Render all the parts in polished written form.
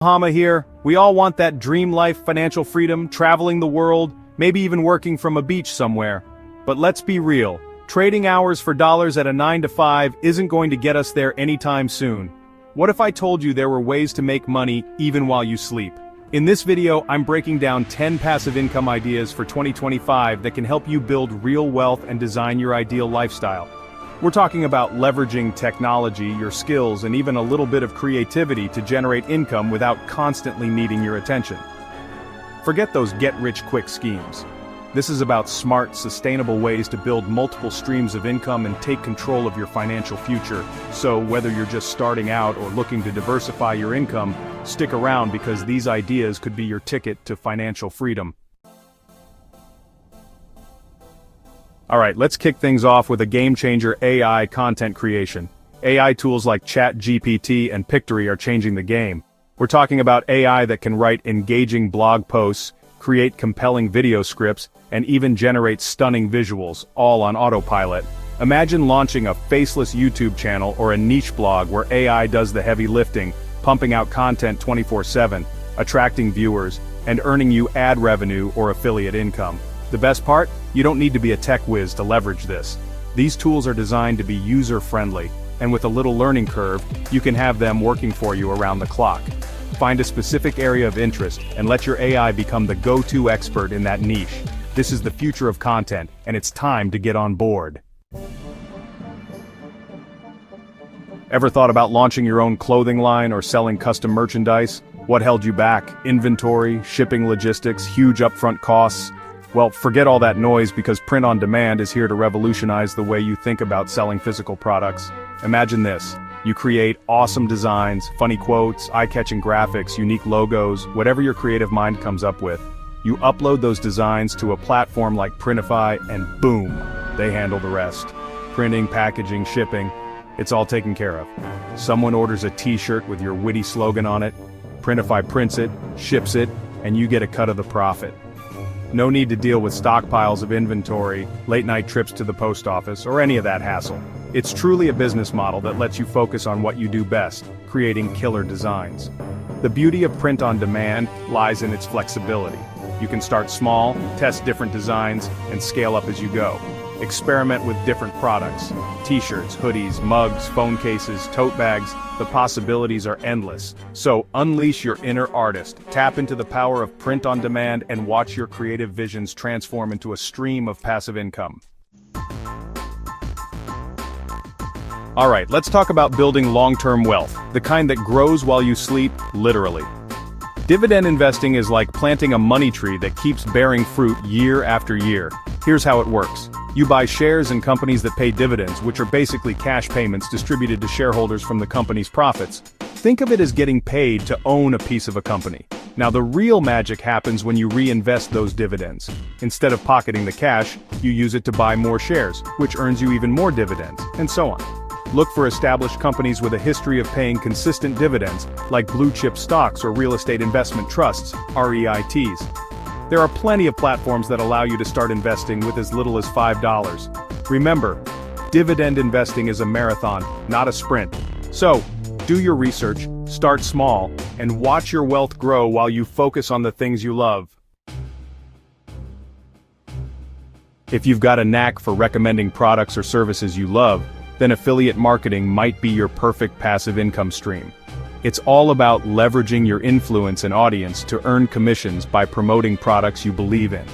Hama here. We all want that dream life, financial freedom, traveling the world, maybe even working from a beach somewhere. But let's be real, trading hours for dollars at a 9 to 5 isn't going to get us there anytime soon. What if I told you there were ways to make money even while you sleep? In this video, I'm breaking down 10 passive income ideas for 2025 that can help you build real wealth and design your ideal lifestyle. We're talking about leveraging technology, your skills, and even a little bit of creativity to generate income without constantly needing your attention. Forget those get-rich-quick schemes. This is about smart, sustainable ways to build multiple streams of income and take control of your financial future. So whether you're just starting out or looking to diversify your income, stick around because these ideas could be your ticket to financial freedom. Alright, let's kick things off with a game-changer: AI content creation. AI tools like ChatGPT and Pictory are changing the game. We're talking about AI that can write engaging blog posts, create compelling video scripts, and even generate stunning visuals, all on autopilot. Imagine launching a faceless YouTube channel or a niche blog where AI does the heavy lifting, pumping out content 24/7, attracting viewers, and earning you ad revenue or affiliate income. The best part? You don't need to be a tech whiz to leverage this. These tools are designed to be user-friendly, and with a little learning curve, you can have them working for you around the clock. Find a specific area of interest and let your AI become the go-to expert in that niche. This is the future of content, and it's time to get on board. Ever thought about launching your own clothing line or selling custom merchandise? What held you back? Inventory, shipping logistics, huge upfront costs? Well, forget all that noise because print on demand is here to revolutionize the way you think about selling physical products. Imagine this. You create awesome designs, funny quotes, eye-catching graphics, unique logos, whatever your creative mind comes up with. You upload those designs to a platform like Printify and boom, they handle the rest. Printing, packaging, shipping, it's all taken care of. Someone orders a t-shirt with your witty slogan on it, Printify prints it, ships it, and you get a cut of the profit. No need to deal with stockpiles of inventory, late-night trips to the post office, or any of that hassle. It's truly a business model that lets you focus on what you do best, creating killer designs. The beauty of print on demand lies in its flexibility. You can start small, test different designs, and scale up as you go. Experiment with different products: t-shirts, hoodies, mugs, phone cases, tote bags. The possibilities are endless. So unleash your inner artist, tap into the power of print on demand, and watch your creative visions transform into a stream of passive income. Alright, let's talk about building long-term wealth, the kind that grows while you sleep, literally. Dividend investing is like planting a money tree that keeps bearing fruit year after year. Here's how it works. You buy shares in companies that pay dividends, which are basically cash payments distributed to shareholders from the company's profits. Think of it as getting paid to own a piece of a company. Now the real magic happens when you reinvest those dividends. Instead of pocketing the cash, you use it to buy more shares, which earns you even more dividends, and so on. Look for established companies with a history of paying consistent dividends, like blue-chip stocks or real estate investment trusts, REITs. There are plenty of platforms that allow you to start investing with as little as $5. Remember, dividend investing is a marathon, not a sprint. So, do your research, start small, and watch your wealth grow while you focus on the things you love. If you've got a knack for recommending products or services you love, then affiliate marketing might be your perfect passive income stream. It's all about leveraging your influence and audience to earn commissions by promoting products you believe in.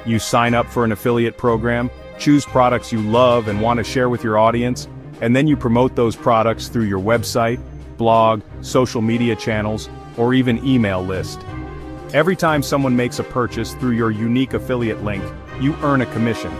You sign up for an affiliate program, choose products you love and want to share with your audience, and then you promote those products through your website, blog, social media channels, or even email list. Every time someone makes a purchase through your unique affiliate link, you earn a commission.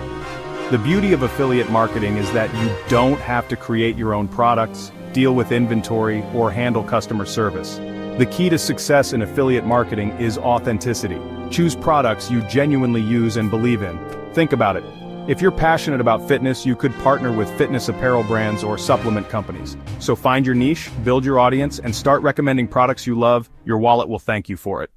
The beauty of affiliate marketing is that you don't have to create your own products, deal with inventory, or handle customer service. The key to success in affiliate marketing is authenticity. Choose products you genuinely use and believe in. Think about it. If you're passionate about fitness, you could partner with fitness apparel brands or supplement companies. So find your niche, build your audience, and start recommending products you love. Your wallet will thank you for it.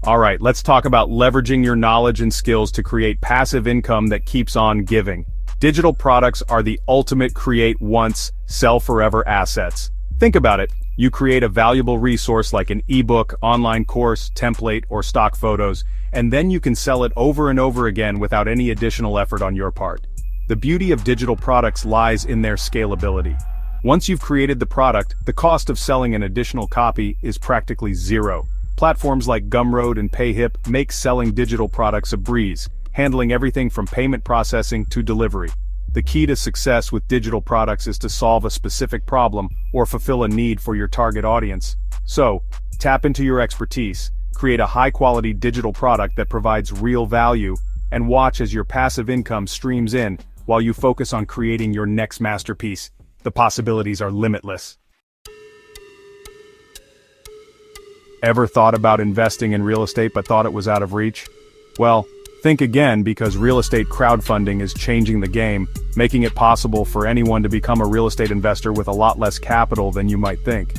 Alright, let's talk about leveraging your knowledge and skills to create passive income that keeps on giving. Digital products are the ultimate create once, sell forever assets. Think about it. You create a valuable resource like an ebook, online course, template, or stock photos, and then you can sell it over and over again without any additional effort on your part. The beauty of digital products lies in their scalability. Once you've created the product, the cost of selling an additional copy is practically zero. Platforms like Gumroad and PayHip make selling digital products a breeze, handling everything from payment processing to delivery. The key to success with digital products is to solve a specific problem or fulfill a need for your target audience. So, tap into your expertise, create a high-quality digital product that provides real value, and watch as your passive income streams in while you focus on creating your next masterpiece. The possibilities are limitless. Ever thought about investing in real estate but thought it was out of reach? Well, think again, because real estate crowdfunding is changing the game, making it possible for anyone to become a real estate investor with a lot less capital than you might think.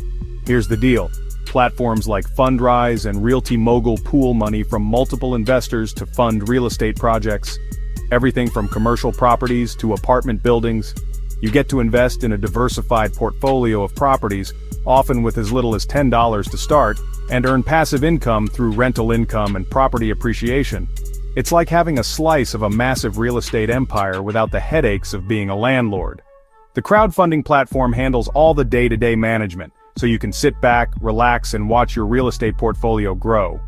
Here's the deal. Platforms like Fundrise and Realty Mogul pool money from multiple investors to fund real estate projects. Everything from commercial properties to apartment buildings. You get to invest in a diversified portfolio of properties, often with as little as $10 to start, and earn passive income through rental income and property appreciation. It's like having a slice of a massive real estate empire without the headaches of being a landlord. The crowdfunding platform handles all the day-to-day management, so you can sit back, relax, and watch your real estate portfolio grow.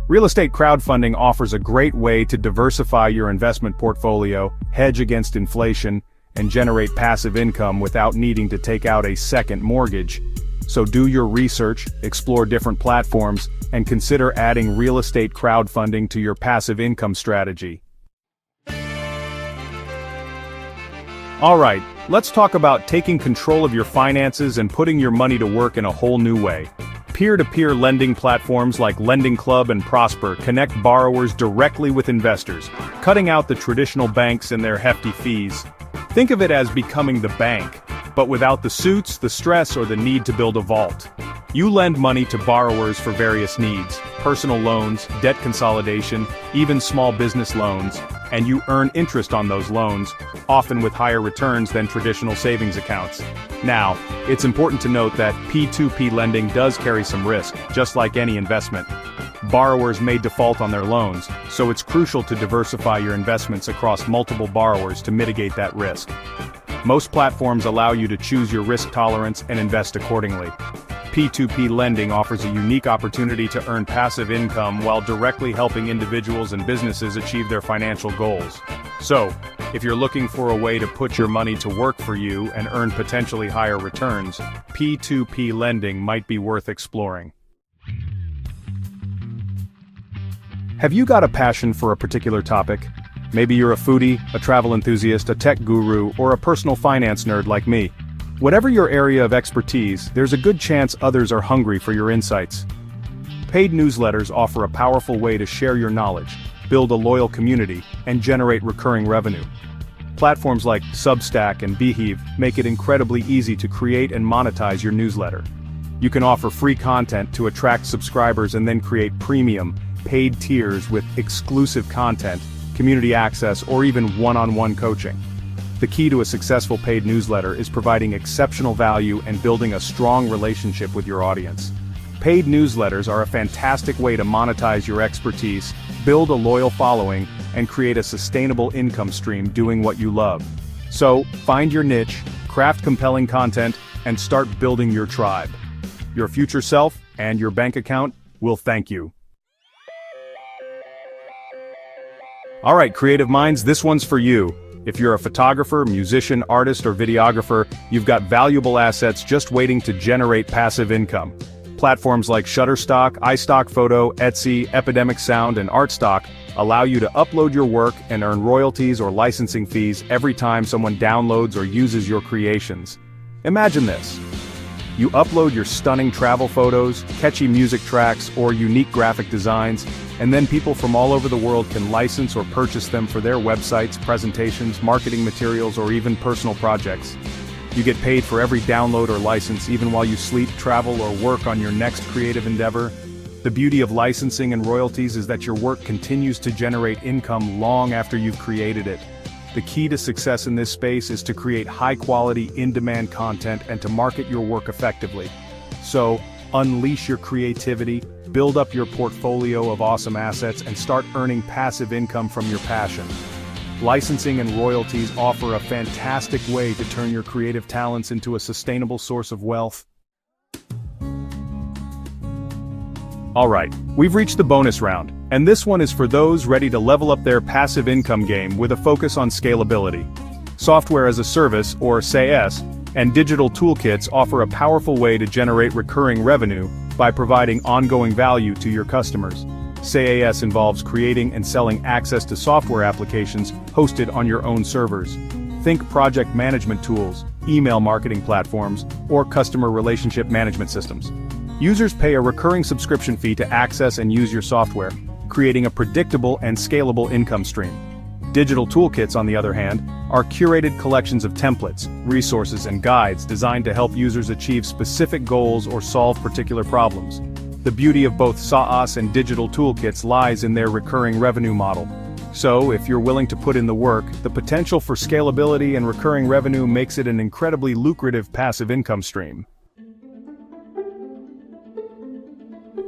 Real estate crowdfunding offers a great way to diversify your investment portfolio, hedge against inflation, and generate passive income without needing to take out a second mortgage. So do your research, explore different platforms, and consider adding real estate crowdfunding to your passive income strategy. Alright, let's talk about taking control of your finances and putting your money to work in a whole new way. Peer-to-peer lending platforms like Lending Club and Prosper connect borrowers directly with investors, cutting out the traditional banks and their hefty fees. Think of it as becoming the bank, but without the suits, the stress, or the need to build a vault. You lend money to borrowers for various needs, personal loans, debt consolidation, even small business loans, and you earn interest on those loans, often with higher returns than traditional savings accounts. Now, it's important to note that P2P lending does carry some risk, just like any investment. Borrowers may default on their loans, so it's crucial to diversify your investments across multiple borrowers to mitigate that risk. Most platforms allow you to choose your risk tolerance and invest accordingly. P2P lending offers a unique opportunity to earn passive income while directly helping individuals and businesses achieve their financial goals. So, if you're looking for a way to put your money to work for you and earn potentially higher returns, P2P lending might be worth exploring. Have you got a passion for a particular topic? Maybe you're a foodie, a travel enthusiast, a tech guru, or a personal finance nerd like me. Whatever your area of expertise, there's a good chance others are hungry for your insights. Paid newsletters offer a powerful way to share your knowledge, build a loyal community, and generate recurring revenue. Platforms like Substack and Behave make it incredibly easy to create and monetize your newsletter. You can offer free content to attract subscribers and then create premium, paid tiers with exclusive content, community access, or even one-on-one coaching. The key to a successful paid newsletter is providing exceptional value and building a strong relationship with your audience. Paid newsletters are a fantastic way to monetize your expertise, build a loyal following, and create a sustainable income stream doing what you love. So, find your niche, craft compelling content, and start building your tribe. Your future self and your bank account will thank you. Alright, creative minds, this one's for you. If you're a photographer, musician, artist, or videographer, you've got valuable assets just waiting to generate passive income. Platforms like Shutterstock, iStock Photo, Etsy, Epidemic Sound, and Artstock allow you to upload your work and earn royalties or licensing fees every time someone downloads or uses your creations. Imagine this. You upload your stunning travel photos, catchy music tracks, or unique graphic designs, and then people from all over the world can license or purchase them for their websites, presentations, marketing materials, or even personal projects. You get paid for every download or license even while you sleep, travel, or work on your next creative endeavor. The beauty of licensing and royalties is that your work continues to generate income long after you've created it. The key to success in this space is to create high-quality, in-demand content and to market your work effectively. So, unleash your creativity, build up your portfolio of awesome assets, and start earning passive income from your passion. Licensing and royalties offer a fantastic way to turn your creative talents into a sustainable source of wealth. Alright, we've reached the bonus round, and this one is for those ready to level up their passive income game with a focus on scalability. Software as a service, or SaaS, and digital toolkits offer a powerful way to generate recurring revenue by providing ongoing value to your customers. SaaS involves creating and selling access to software applications hosted on your own servers. Think project management tools, email marketing platforms, or customer relationship management systems. Users pay a recurring subscription fee to access and use your software, creating a predictable and scalable income stream. Digital toolkits, on the other hand, are curated collections of templates, resources, and guides designed to help users achieve specific goals or solve particular problems. The beauty of both SaaS and digital toolkits lies in their recurring revenue model. So, if you're willing to put in the work, the potential for scalability and recurring revenue makes it an incredibly lucrative passive income stream.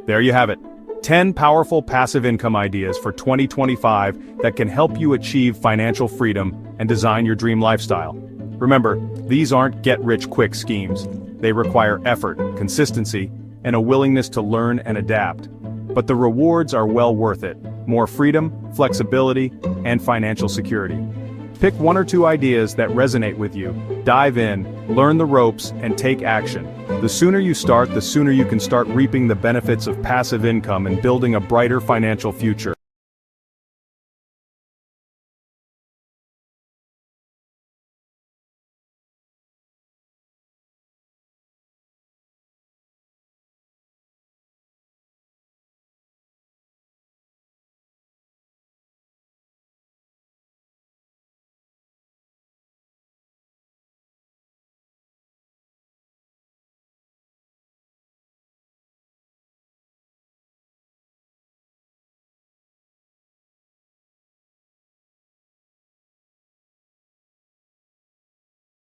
There you have it. 10 powerful passive income ideas for 2025 that can help you achieve financial freedom and design your dream lifestyle. Remember, these aren't get-rich-quick schemes. They require effort, consistency, and a willingness to learn and adapt. But the rewards are well worth it. More freedom, flexibility, and financial security. Pick one or two ideas that resonate with you, dive in, learn the ropes, and take action. The sooner you start, the sooner you can start reaping the benefits of passive income and building a brighter financial future.